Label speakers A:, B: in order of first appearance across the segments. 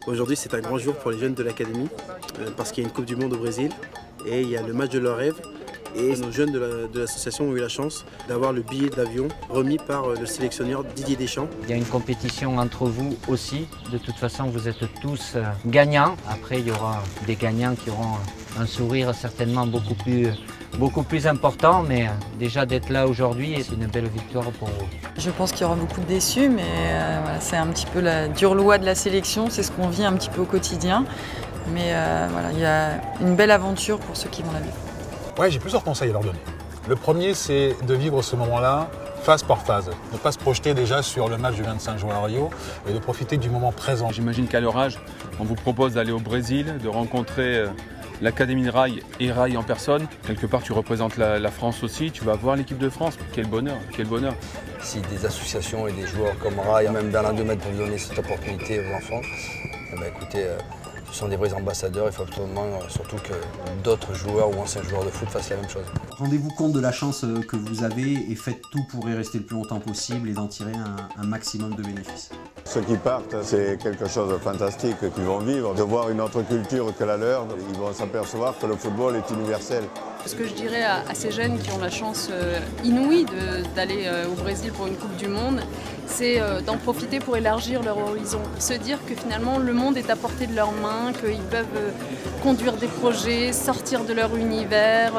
A: Aujourd'hui, c'est un grand jour pour les jeunes de l'académie parce qu'il y a une Coupe du Monde au Brésil et il y a le match de leur rêve. Et nos jeunes de l'association ont eu la chance d'avoir le billet d'avion remis par le sélectionneur Didier Deschamps.
B: Il y a une compétition entre vous aussi. De toute façon, vous êtes tous gagnants. Après, il y aura des gagnants qui auront un sourire certainement beaucoup plus important. Mais déjà d'être là aujourd'hui, c'est une belle victoire pour vous.
C: Je pense qu'il y aura beaucoup de déçus, mais voilà, c'est un petit peu la dure loi de la sélection. C'est ce qu'on vit un petit peu au quotidien. Mais voilà, il y a une belle aventure pour ceux qui vont la vivre.
D: Ouais, j'ai plusieurs conseils à leur donner. Le premier, c'est de vivre ce moment-là phase par phase. Ne pas se projeter déjà sur le match du 25 juin à Rio et de profiter du moment présent.
E: J'imagine qu'à leur âge, on vous propose d'aller au Brésil, de rencontrer l'Académie de Rail et Rail en personne. Quelque part, tu représentes la France aussi, tu vas voir l'équipe de France. Quel bonheur, quel bonheur.
F: Si des associations et des joueurs comme Rail, même Berlin de Metz, peuvent donner cette opportunité aux enfants, écoutez, ce sont des vrais ambassadeurs. Il faut absolument surtout que d'autres joueurs ou anciens joueurs de foot fassent la même chose.
G: Rendez-vous compte de la chance que vous avez et faites tout pour y rester le plus longtemps possible et d'en tirer un maximum de bénéfices.
H: Ceux qui partent, c'est quelque chose de fantastique qu'ils vont vivre. De voir une autre culture que la leur, ils vont s'apercevoir que le football est universel.
I: Ce que je dirais à ces jeunes qui ont la chance inouïe d'aller au Brésil pour une Coupe du Monde, c'est d'en profiter pour élargir leur horizon. Se dire que finalement le monde est à portée de leurs mains, qu'ils peuvent conduire des projets, sortir de leur univers,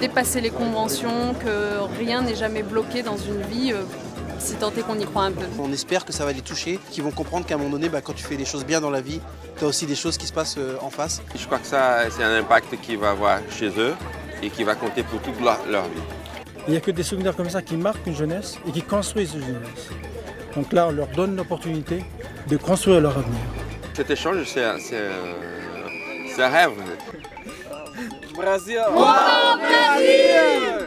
I: dépasser les conventions, que rien n'est jamais bloqué dans une vie. Si tant est qu'on y croit un peu.
A: On espère que ça va les toucher, qu'ils vont comprendre qu'à un moment donné, quand tu fais les choses bien dans la vie, tu as aussi des choses qui se passent en face.
J: Je crois que ça, c'est un impact qu'ils vont avoir chez eux et qui va compter pour toute leur vie.
K: Il n'y a que des souvenirs comme ça qui marquent une jeunesse et qui construisent une jeunesse. Donc là, on leur donne l'opportunité de construire leur avenir.
J: Cet échange, c'est un rêve.
L: Brasil!
M: Brasil!